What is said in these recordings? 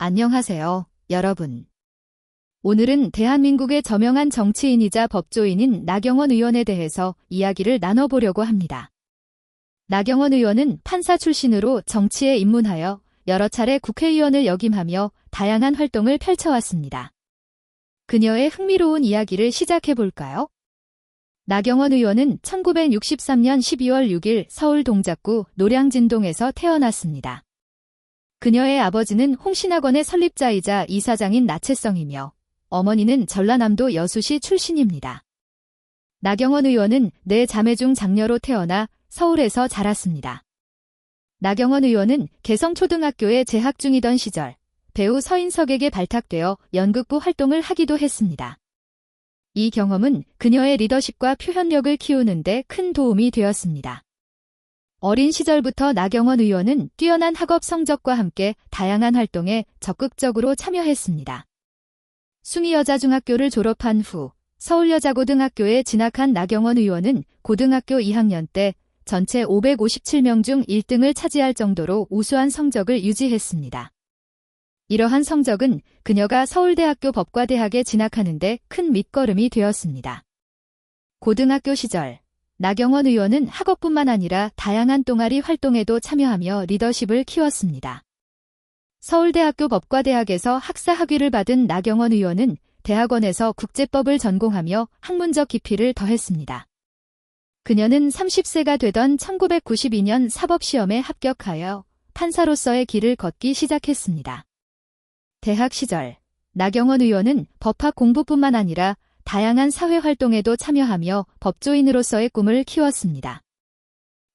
안녕하세요, 여러분. 오늘은 대한민국의 저명한 정치인이자 법조인인 나경원 의원에 대해서 이야기를 나눠보려고 합니다. 나경원 의원은 판사 출신으로 정치에 입문하여 여러 차례 국회의원을 역임하며 다양한 활동을 펼쳐왔습니다. 그녀의 흥미로운 이야기를 시작해볼까요? 나경원 의원은 1963년 12월 6일 서울 동작구 노량진동에서 태어났습니다. 그녀의 아버지는 홍신학원의 설립자이자 이사장인 나채성이며 어머니는 전라남도 여수시 출신입니다. 나경원 의원은 4자매 중 장녀로 태어나 서울에서 자랐습니다. 나경원 의원은 개성초등학교에 재학 중이던 시절 배우 서인석에게 발탁되어 연극부 활동을 하기도 했습니다. 이 경험은 그녀의 리더십과 표현력을 키우는 데 큰 도움이 되었습니다. 어린 시절부터 나경원 의원은 뛰어난 학업 성적과 함께 다양한 활동에 적극적으로 참여했습니다. 숭의여자중학교를 졸업한 후 서울여자고등학교에 진학한 나경원 의원은 고등학교 2학년 때 전체 557명 중 1등을 차지할 정도로 우수한 성적을 유지했습니다. 이러한 성적은 그녀가 서울대학교 법과대학에 진학하는 데 큰 밑거름이 되었습니다. 고등학교 시절 나경원 의원은 학업뿐만 아니라 다양한 동아리 활동에도 참여하며 리더십을 키웠습니다. 서울대학교 법과대학에서 학사 학위를 받은 나경원 의원은 대학원에서 국제법을 전공하며 학문적 깊이를 더했습니다. 그녀는 30세가 되던 1992년 사법시험에 합격하여 판사로서의 길을 걷기 시작했습니다. 대학 시절 나경원 의원은 법학 공부뿐만 아니라 다양한 사회활동에도 참여하며 법조인으로서의 꿈을 키웠습니다.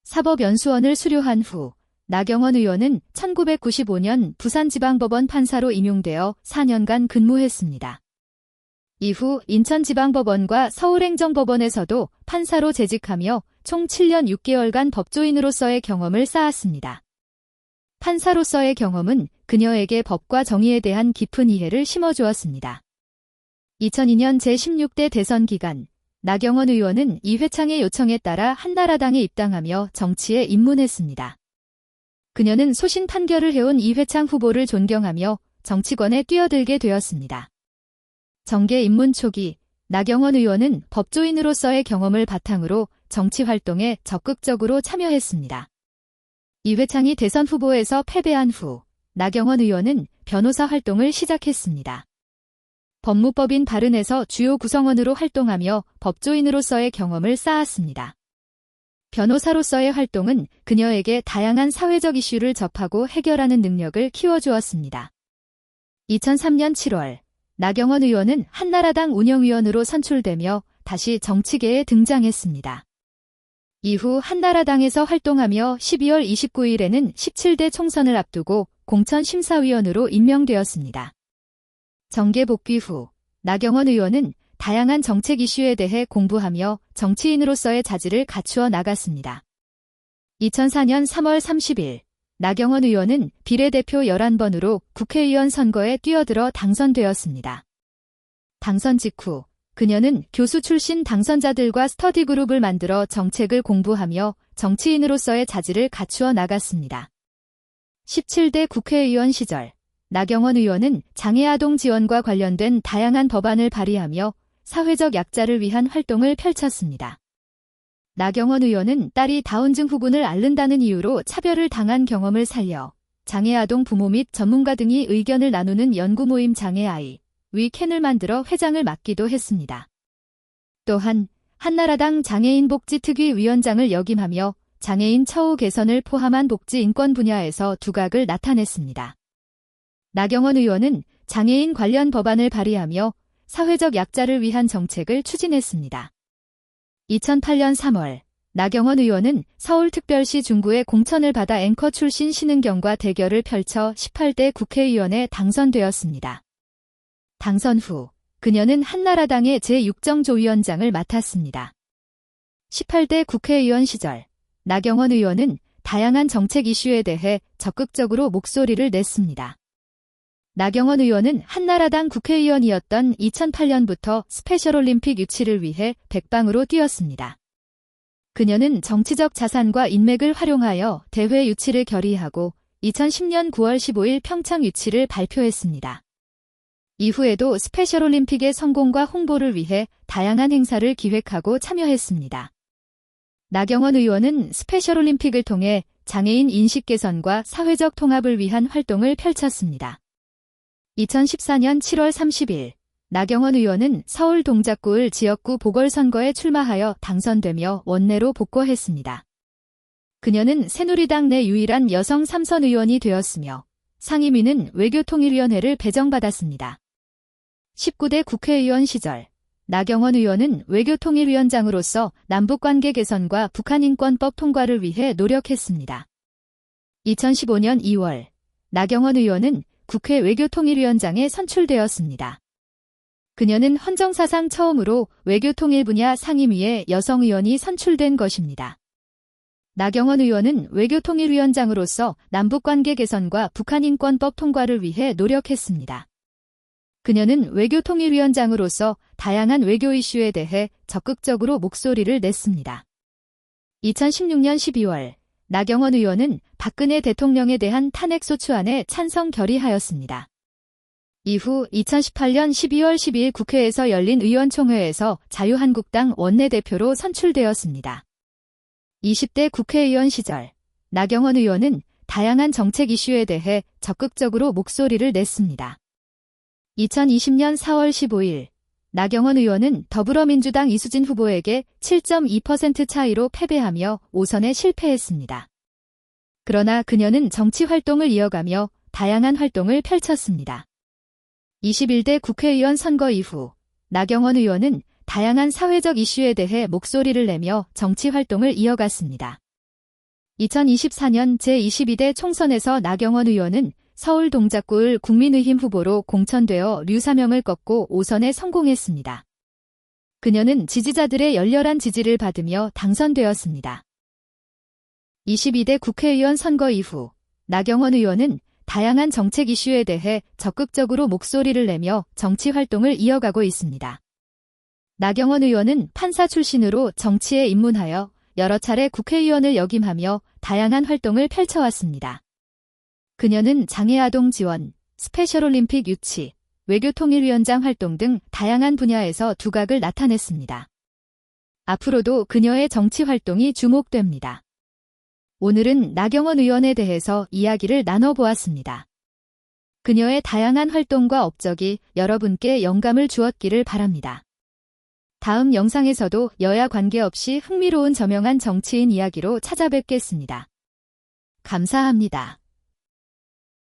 사법연수원을 수료한 후 나경원 의원은 1995년 부산지방법원 판사로 임용되어 4년간 근무했습니다. 이후 인천지방법원과 서울행정법원에서도 판사로 재직하며 총 7년 6개월간 법조인으로서의 경험을 쌓았습니다. 판사로서의 경험은 그녀에게 법과 정의에 대한 깊은 이해를 심어주었습니다. 2002년 제16대 대선 기간 나경원 의원은 이회창의 요청에 따라 한나라당에 입당하며 정치에 입문했습니다. 그녀는 소신 판결을 해온 이회창 후보를 존경하며 정치권에 뛰어들게 되었습니다. 정계 입문 초기 나경원 의원은 법조인으로서의 경험을 바탕으로 정치 활동에 적극적으로 참여했습니다. 이회창이 대선 후보에서 패배한 후 나경원 의원은 변호사 활동을 시작했습니다. 법무법인 바른에서 주요 구성원으로 활동하며 법조인으로서의 경험을 쌓았습니다. 변호사로서의 활동은 그녀에게 다양한 사회적 이슈를 접하고 해결하는 능력을 키워주었습니다. 2003년 7월 나경원 의원은 한나라당 운영위원으로 선출되며 다시 정치계에 등장했습니다. 이후 한나라당에서 활동하며 12월 29일에는 17대 총선을 앞두고 공천심사위원으로 임명되었습니다. 정계 복귀 후 나경원 의원은 다양한 정책 이슈에 대해 공부하며 정치인으로서의 자질을 갖추어 나갔습니다. 2004년 3월 30일 나경원 의원은 비례대표 11번으로 국회의원 선거에 뛰어들어 당선되었습니다. 당선 직후 그녀는 교수 출신 당선자들과 스터디 그룹을 만들어 정책을 공부하며 정치인으로서의 자질을 갖추어 나갔습니다. 17대 국회의원 시절 나경원 의원은 장애아동 지원과 관련된 다양한 법안을 발의하며 사회적 약자를 위한 활동을 펼쳤습니다. 나경원 의원은 딸이 다운증 후군을 앓는다는 이유로 차별을 당한 경험을 살려 장애아동 부모 및 전문가 등이 의견을 나누는 연구 모임 장애아이 위켄을 만들어 회장을 맡기도 했습니다. 또한 한나라당 장애인복지특위 위원장을 역임하며 장애인 처우 개선을 포함한 복지 인권 분야에서 두각을 나타냈습니다. 나경원 의원은 장애인 관련 법안을 발의하며 사회적 약자를 위한 정책을 추진했습니다. 2008년 3월 나경원 의원은 서울특별시 중구의 공천을 받아 앵커 출신 신은경과 대결을 펼쳐 18대 국회의원에 당선되었습니다. 당선 후 그녀는 한나라당의 제6정조위원장을 맡았습니다. 18대 국회의원 시절 나경원 의원은 다양한 정책 이슈에 대해 적극적으로 목소리를 냈습니다. 나경원 의원은 한나라당 국회의원이었던 2008년부터 스페셜올림픽 유치를 위해 백방으로 뛰었습니다. 그녀는 정치적 자산과 인맥을 활용하여 대회 유치를 결의하고 2010년 9월 15일 평창 유치를 발표했습니다. 이후에도 스페셜올림픽의 성공과 홍보를 위해 다양한 행사를 기획하고 참여했습니다. 나경원 의원은 스페셜올림픽을 통해 장애인 인식 개선과 사회적 통합을 위한 활동을 펼쳤습니다. 2014년 7월 30일 나경원 의원은 서울 동작구을 지역구 보궐선거에 출마하여 당선되며 원내로 복귀했습니다. 그녀는 새누리당 내 유일한 여성 3선 의원이 되었으며 상임위는 외교통일위원회를 배정받았습니다. 19대 국회의원 시절 나경원 의원은 외교통일위원장으로서 남북관계 개선과 북한인권법 통과를 위해 노력했습니다. 2015년 2월 나경원 의원은 국회 외교통일위원장에 선출되었습니다. 그녀는 헌정사상 처음으로 외교통일 분야 상임위에 여성 의원이 선출된 것입니다. 나경원 의원은 외교통일위원장으로서 남북관계 개선과 북한인권법 통과를 위해 노력했습니다. 그녀는 외교통일위원장으로서 다양한 외교 이슈에 대해 적극적으로 목소리를 냈습니다. 2016년 12월 나경원 의원은 박근혜 대통령에 대한 탄핵소추안에 찬성 결의하였습니다. 이후 2018년 12월 12일 국회에서 열린 의원총회에서 자유한국당 원내대표로 선출되었습니다. 20대 국회의원 시절 나경원 의원은 다양한 정책 이슈에 대해 적극적으로 목소리를 냈습니다. 2020년 4월 15일 나경원 의원은 더불어민주당 이수진 후보에게 7.2% 차이로 패배하며 5선에 실패했습니다. 그러나 그녀는 정치 활동을 이어가며 다양한 활동을 펼쳤습니다. 21대 국회의원 선거 이후 나경원 의원은 다양한 사회적 이슈에 대해 목소리를 내며 정치 활동을 이어갔습니다. 2024년 제22대 총선에서 나경원 의원은 서울 동작구을 국민의힘 후보로 공천되어 류사명을 꺾고 5선에 성공했습니다. 그녀는 지지자들의 열렬한 지지를 받으며 당선되었습니다. 22대 국회의원 선거 이후 나경원 의원은 다양한 정책 이슈에 대해 적극적으로 목소리를 내며 정치 활동을 이어가고 있습니다. 나경원 의원은 판사 출신으로 정치에 입문하여 여러 차례 국회의원을 역임하며 다양한 활동을 펼쳐왔습니다. 그녀는 장애아동 지원, 스페셜올림픽 유치, 외교통일위원장 활동 등 다양한 분야에서 두각을 나타냈습니다. 앞으로도 그녀의 정치 활동이 주목됩니다. 오늘은 나경원 의원에 대해서 이야기를 나눠보았습니다. 그녀의 다양한 활동과 업적이 여러분께 영감을 주었기를 바랍니다. 다음 영상에서도 여야 관계없이 흥미로운 저명한 정치인 이야기로 찾아뵙겠습니다. 감사합니다.